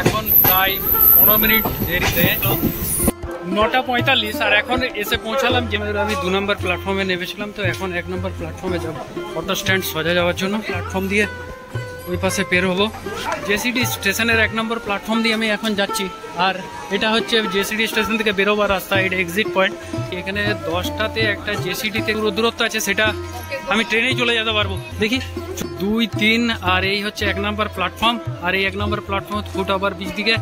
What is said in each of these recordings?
এখন প্রায় 15 মিনিট দেরিতে 9:45 আর এখন এসে পৌঁছালাম। যে আমি 2 নম্বর প্ল্যাটফর্মে নেমেছিলাম, তো এখন 1 নম্বর প্ল্যাটফর্মে যাব অটো স্ট্যান্ড সোজা যাওয়ার জন্য। প্ল্যাটফর্ম দিয়ে ওই পাশে পের হবো। জেসিডি স্টেশনের 1 নম্বর প্ল্যাটফর্ম দিয়ে আমি এখন যাচ্ছি। আর এটা হচ্ছে জেসিডি স্টেশন থেকে বেরোবার রাস্তা, এটা এক্সিট পয়েন্ট। এখানে 10টাতে একটা জেসিডিতে দূরত্ব আছে, সেটা আমি ট্রেনেই চলে যেতে পারবো। দেখি 2, 3 আর এই হচ্ছে 1 নম্বর প্ল্যাটফর্ম। আর এই 1 নম্বর প্ল্যাটফর্ম ফুট ওভার ব্রিজ দিকে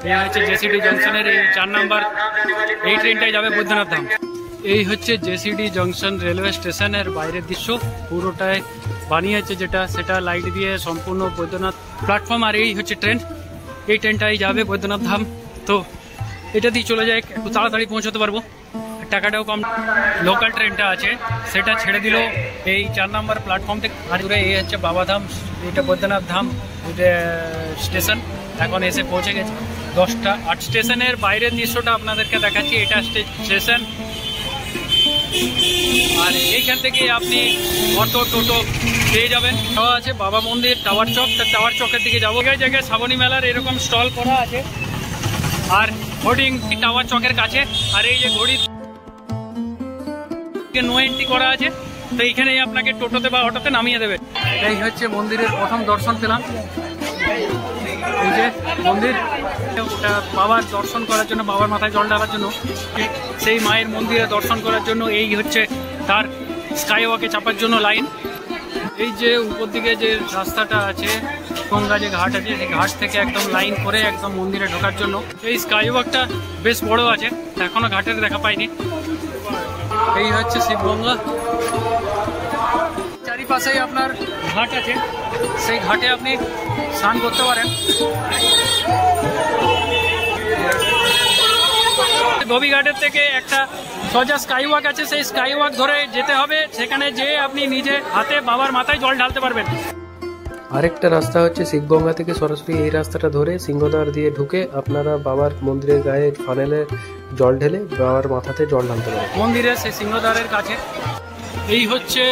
এই হচ্ছে জেসিডি জংশনের এই 4 নম্বর এই ট্রেনটাই যাবে বৈদ্যনাথ ধাম। এই হচ্ছে জেসিডি জংশন রেলওয়ে স্টেশনের বাইরের দৃশ্য, পুরোটাই বানিয়েছে যেটা, সেটা লাইট দিয়ে সম্পূর্ণ বৈদ্যনাথ প্ল্যাটফর্ম। আর এই হচ্ছে ট্রেন, এই ট্রেনটাই যাবে বৈদ্যনাথ ধাম। তো এটা দিয়ে চলে যায়, একটু তাড়াতাড়ি পৌঁছতে পারবো, টাকাটাও কম। লোকাল ট্রেনটা আছে সেটা ছেড়ে দিল এই 4 নম্বর প্ল্যাটফর্ম থেকে। আর এই হচ্ছে বাবাধাম, এটা বৈদ্যনাথ ধাম স্টেশন। এখন এসে পৌঁছে গেছে 10:08। স্টেশনের বাইরের দৃশ্যটা আপনাদেরকে দেখাচ্ছি, এটা স্টেশন। আর এইখান থেকে আপনি অটো টোটো পেয়ে যাবেন। দেওয়া আছে বাবা মন্দির টাওয়ার চক, টাওয়ার চকের দিকে যাবো। জায়গায় জায়গায় শ্রাবণী মেলার এরকম স্টল করা আছে। আর হোর্ডিং টাওয়ার চকের কাছে। আর এই যে ঘড়ি নো এন্ট্রি করা আছে, তো এইখানেই আপনাকে টোটোতে বা অটোতে নামিয়ে দেবে। এই হচ্ছে মন্দিরের প্রথম দর্শন পেলাম। এই যে মন্দির, ওটা বাবার দর্শন করার জন্য, বাবার মাথায় জল ঢালার জন্য, সেই মায়ের মন্দিরে দর্শন করার জন্য এই হচ্ছে তার স্কাই ওয়াকে চাপার জন্য লাইন। এই যে উপর দিকে যে রাস্তাটা আছে, গঙ্গা যে ঘাট আছে, সেই ঘাট থেকে একদম লাইন করে একদম মন্দিরে ঢোকার জন্য। এই স্কাই ওয়াকটা বেশ বড় আছে, এখনো ঘাটের দেখা পাইনি। এই হচ্ছে শিবগঙ্গা, চারিপাশেই আপনার ঘাট আছে, সেই ঘাটে আপনি স্নান করতে পারেন। ধোবিঘাটের থেকে একটা সোজা স্কাই ওয়াক আছে, সেই স্কাই ওয়াক ধরে যেতে হবে। সেখানে যেয়ে আপনি নিজে হাতে বাবার মাথায় জল ঢালতে পারবেন। আরেকটা রাস্তা হচ্ছে শিবগঙ্গা থেকে সরাসরি এই রাস্তাটা ধরে সিংহদ্বার দিয়ে ঢুকে আপনারা বাবার মন্দিরের গায়ে ফানেলে জল ঢেলে বাবার মাথাতে জল ঢালতে পারেন মন্দিরের সেই সিংহদ্বারের কাছে। এই হচ্ছে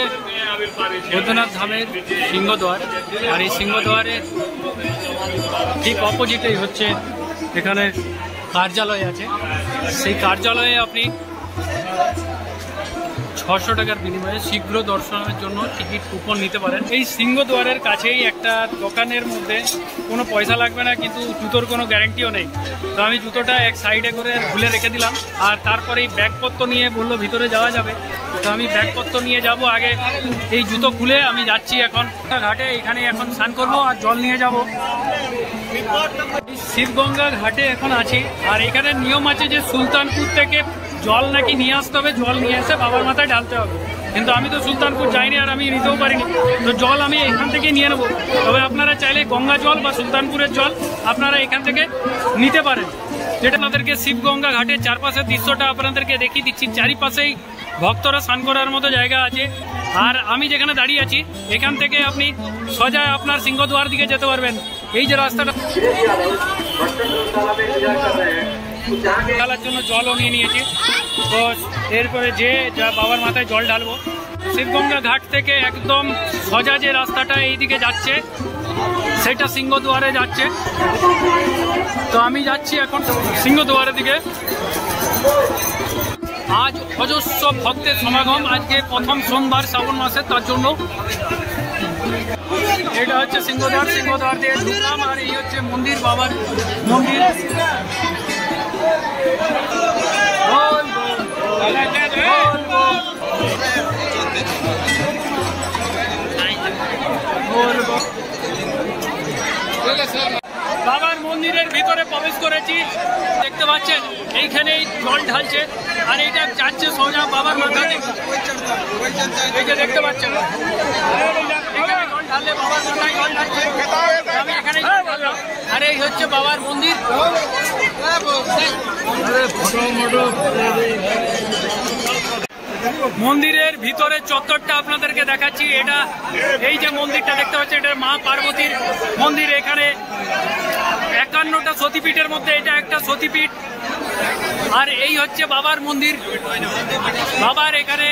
বৈদ্যনাথ ধামের সিংহদ্বার। আর এই সিংহদ্বারের ঠিক অপোজিটেই হচ্ছে এখানে কার্যালয় আছে। সেই কার্যালয়ে আপনি 600 টাকার বিনিময়ে শীঘ্র দর্শনের জন্য টিকিট কুপন নিতে পারেন। এই সিংহদ্বারের কাছেই একটা দোকানের মধ্যে কোনো পয়সা লাগবে না, কিন্তু জুতোর কোনো গ্যারান্টিও নেই। তো আমি জুতোটা এক সাইডে করে খুলে রেখে দিলাম। আর তারপরে এই ব্যাগপত্র নিয়ে বললো ভিতরে যাওয়া যাবে, তো আমি ব্যাগপত্র নিয়ে যাব। আগে এই জুতো খুলে আমি যাচ্ছি এখন ঘাটে, এখানে এখন স্নান করবো আর জল নিয়ে যাব। শিবগঙ্গা ঘাটে এখন আছি। আর এখানে নিয়ম আছে যে সুলতানপুর থেকে জল নাকি নিয়ে আসতে হবে, জল নিয়ে এসে বাবার মাথায় ঢালতে হবে। কিন্তু আমি তো সুলতানপুর যাইনি আর আমি নিতেও পারিনি, তো জল আমি এখান থেকে নিয়ে নেবো। তবে আপনারা চাইলে গঙ্গা জল বা সুলতানপুরের জল আপনারা এখান থেকে নিতে পারেন। যেটা আপনাদেরকে শিবগঙ্গা ঘাটের চারপাশের দৃশ্যটা আপনাদেরকে দেখিয়ে দিচ্ছি। চারিপাশেই ভক্তরা স্নান করার মতো জায়গা আছে। আর আমি যেখানে দাঁড়িয়ে আছি এখান থেকে আপনি সোজা আপনার সিংহদ্বার দিকে যেতে পারবেন। এই যে রাস্তাটা, ঢালার জন্য জলও নিয়ে নিয়েছি। তো এরপরে যে বাবার মাথায় জল ঢালবো। শিবগঙ্গা ঘাট থেকে একদম সোজা যে রাস্তাটা এইদিকে যাচ্ছে সেটা সিংহদ্বারে যাচ্ছে। তো আমি যাচ্ছি এখন সিংহদ্বারের দিকে। আজ অজস্র ভক্তের সমাগম, আজকে প্রথম সোমবার শ্রাবণ মাসে, তার জন্য। এটা হচ্ছে সিংহদ্বার, সিংহদ্বার দিয়ে ঢুকলাম। আর এই হচ্ছে মন্দির, বাবার মন্দির। বাবার মন্দিরের ভিতরে প্রবেশ করেছি, দেখতে পাচ্ছেন এইখানেই জল ঢালছে। আর এইটা যাচ্ছে সোজা বাবার মাথাতে, এইটা দেখতে পাচ্ছেন। এখানে জল ঢাললে বাবার মাথায় জল ঢালছে, আমি এখানে। আর এই হচ্ছে বাবার মন্দির। মন্দিরের ভিতরে চত্বরটা আপনাদেরকে দেখাচ্ছি। এটা এই যে মন্দিরটা দেখতে পাচ্ছেন, এটা মা পার্বতীর মন্দির। এখানে 51টা সতীপীঠের মধ্যে এটা একটা সতীপীঠ। আর এই হচ্ছে বাবার মন্দির। বাবার এখানে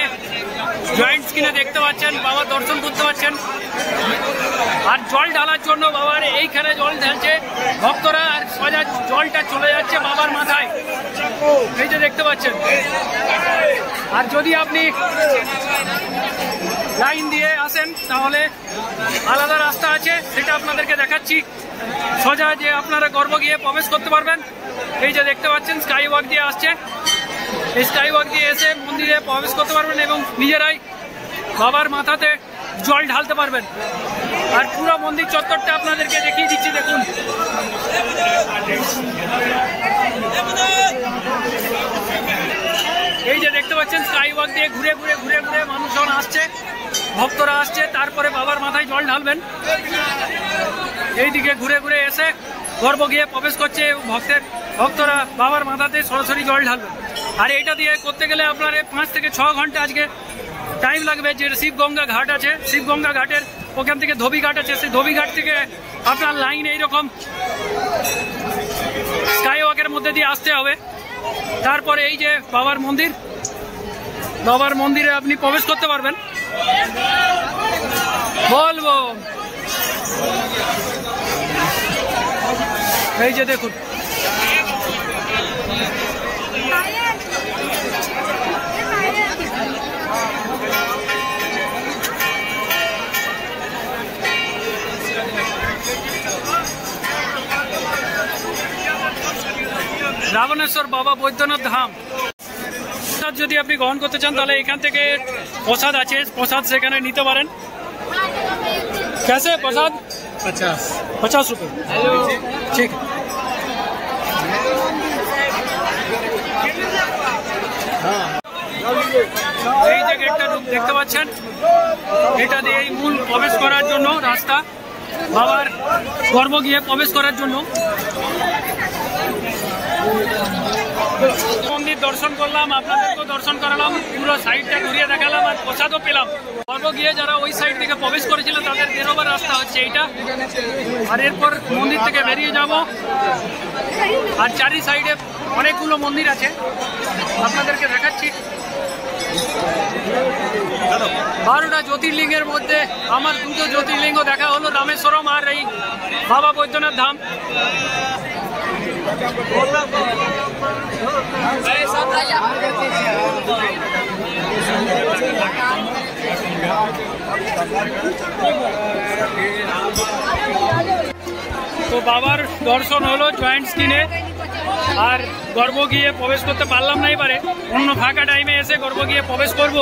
জয়েন্ট স্ক্রিনে দেখতে পাচ্ছেন, বাবার দর্শন করতে পাচ্ছেন। আর জল ঢালার জন্য বাবার এইখানে জল ঢালছে ভক্তরা। আর জলটা চলে যাচ্ছে বাবার মাথায়, এই যে দেখতে পাচ্ছেন। আর যদি আপনি লাইন দিয়ে আসেন তাহলে আলাদা রাস্তা আছে, সেটা আপনাদেরকে দেখাচ্ছি। সোজা যে আপনারা গর্ভ গিয়ে প্রবেশ করতে পারবেন। এই যে দেখতে পাচ্ছেন স্কাই ওয়াক দিয়ে আসছে, এই স্কাই ওয়াক দিয়ে এসে মন্দিরে প্রবেশ করতে পারবেন এবং নিজেরাই বাবার মাথাতে জল ঢালতে পারবেন। আর পুরো মন্দির চত্বরটা আপনাদেরকে দেখিয়ে দিচ্ছি, দেখুন। এই যে দেখতে পাচ্ছেন স্কাই ওয়াক দিয়ে ঘুরে ঘুরে ঘুরে ঘুরে মানুষজন আসছে, ভক্তরা আসছে, তারপরে বাবার মাথায় জল ঢালবেন। এইদিকে ঘুরে ঘুরে এসে গর্ভ গিয়ে প্রবেশ করছে, ভক্তরা বাবার মাথাতে সরাসরি জল ঢালবেন। আর এটা দিয়ে করতে গেলে আপনার 5 থেকে 6 ঘন্টা আজকে টাইম লাগবে। যে শিবগঙ্গা ঘাট আছে, শিবগঙ্গা ঘাটের ওখান থেকে ধোবি ঘাট আছে, সেই ধোবি ঘাট থেকে আপনার লাইন এইরকম স্কাই ওয়াকের মধ্যে দিয়ে আসতে হবে। তারপরে এই যে বাবার মন্দির, বাবার মন্দিরে আপনি প্রবেশ করতে পারবেন। বলবো এই যে দেখুন, রাবণেশ্বর বাবা বৈদ্যনাথ ধাম। যদি আপনি গ্রহণ করতে চান তাহলে এখান থেকে প্রসাদ আছে, প্রসাদ সেখানে নিতে পারেন। कैसे प्रसाद? 50 रुपये। ठीक। এই যে গেটটা দেখতে পাচ্ছেন, এটা দিয়ে মূল প্রবেশ করার জন্য রাস্তা, বাবার গর্ভ গিয়ে প্রবেশ করার জন্য। মন্দির দর্শন করলাম, আপনাদেরকেও দর্শন করালাম, পুরো সাইডটা ঘুরিয়ে দেখালাম আর প্রসাদও পেলাম। গর্ভ গিয়ে যারা ওই সাইড থেকে প্রবেশ করেছিল তাদের বেরোবার রাস্তা হচ্ছে এইটা। আর এরপর মন্দির থেকে বেরিয়ে যাব। আর চারি সাইডে অনেকগুলো মন্দির আছে, আপনাদেরকে দেখাচ্ছি। 12টা জ্যোতির্লিঙ্গের মধ্যে আমার 2টো জ্যোতির্লিঙ্গ দেখা হলো, রামেশ্বরম আর এই বাবা বৈদ্যনাথ ধাম। তো বাবার দর্শন হলো জয়েন্ট স্ক্রিনে, আর গর্ভ গিয়ে প্রবেশ করতে পারলাম না। এবারে অন্য ফাঁকা টাইমে এসে গর্ভ গিয়ে প্রবেশ করব।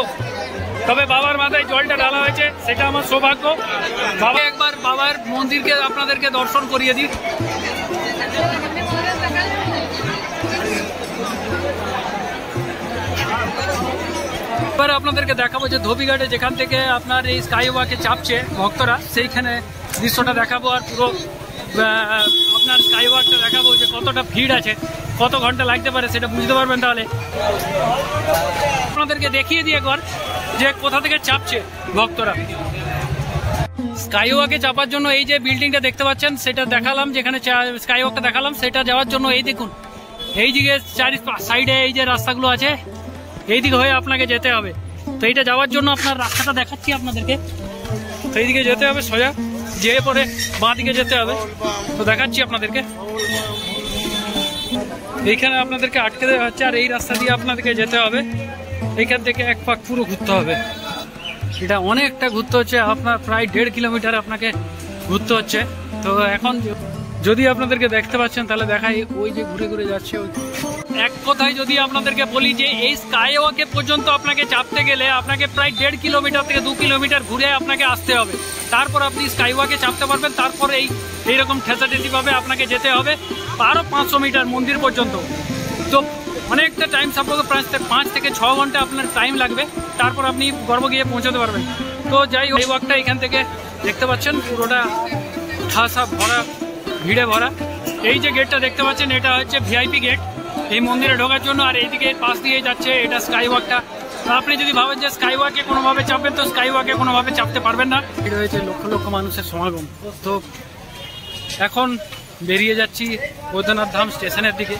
তবে বাবার মাথায় জলটা ঢালা হয়েছে, সেটা আমার সৌভাগ্য। বাবা একবার বাবার মন্দিরকে আপনাদেরকে দর্শন করিয়ে দিই। এবার আপনাদেরকে দেখাবো যে ধোবিঘাটে যেখান থেকে আপনার এই স্কাই ওয়াকে চাপছে ভক্তরা, সেইখানে দৃশ্যটা দেখাবো। আর পুরো আপনার স্কাই ওয়াকটা দেখাবো যে কতটা ভিড় আছে, কত ঘন্টা লাগতে পারে সেটা বুঝতে পারবেন। তাহলে আপনাদেরকে দেখিয়ে দিয়ে একবার যে কোথা থেকে চাপছে ভক্তরা। স্কাই ওয়াকে চাপার জন্য এই যে বিল্ডিংটা দেখতে পাচ্ছেন সেটা দেখালাম, যেখানে স্কাই ওয়াকটা দেখালাম, সেটা যাওয়ার জন্য এই দেখুন এই দিকে চারি সাইডে এই যে রাস্তাগুলো আছে, এই দিকে হয়ে আপনাকে যেতে হবে। তো এইটা যাওয়ার জন্য আপনার রাস্তাটা দেখাচ্ছি আপনাদেরকে। তো এইদিকে যেতে হবে, সোজা যেয়ে পরে বাঁ দিকে যেতে হবে। তো দেখাচ্ছি আপনাদেরকে, এইখানে আপনাদেরকে আটকে দেওয়া হচ্ছে। আর এই রাস্তা দিয়ে আপনাদেরকে যেতে হবে, এইখান থেকে এক পাক পুরো ঘুরতে হবে। এটা অনেকটা ঘুরতে হচ্ছে, আপনার প্রায় 1.5 কিলোমিটার আপনাকে ঘুরতে হচ্ছে। তো এখন যদি আপনাদেরকে দেখতে পাচ্ছেন তাহলে দেখাই, ওই যে ঘুরে ঘুরে যাচ্ছে। এক কথায় যদি আপনাদেরকে বলি যে এই স্কাই ওয়াকে পর্যন্ত আপনাকে চাপতে গেলে আপনাকে প্রায় 1.5 কিলোমিটার থেকে 2 কিলোমিটার ঘুরে আপনাকে আসতে হবে, তারপর আপনি স্কাই ওয়াকে চাপতে পারবেন। তারপর এইরকম ঠেসাঠেসিভাবে আপনাকে যেতে হবে আরও 500 মিটার মন্দির পর্যন্ত। তো অনেকটা টাইম সাপোজ প্রায় 5 থেকে 6 ঘন্টা আপনার টাইম লাগবে, তারপর আপনি গর্ভ গিয়ে পৌঁছাতে পারবেন। তো যাই হোক, এই ওয়াকটা এখান থেকে দেখতে পাচ্ছেন পুরোটা ঠাসা ভরা, ভিড়ে ভরা। এই যে গেটটা দেখতে পাচ্ছেন এটা হচ্ছে ভিআইপি গেট এই মন্দিরে ঢোকার জন্য। আর এইদিকে পাশ দিয়ে যাচ্ছে এটা স্কাই ওয়াকটা। আপনি যদি ভাবেন যে স্কাই ওয়াকে কোনোভাবে চাপবেন, তো স্কাই ওয়াকে কোনোভাবে চাপতে পারবেন না। এটা হয়েছে লক্ষ লক্ষ মানুষের সমাগম। তো এখন বেরিয়ে যাচ্ছি বৈদ্যনাথ ধাম স্টেশনের দিকে।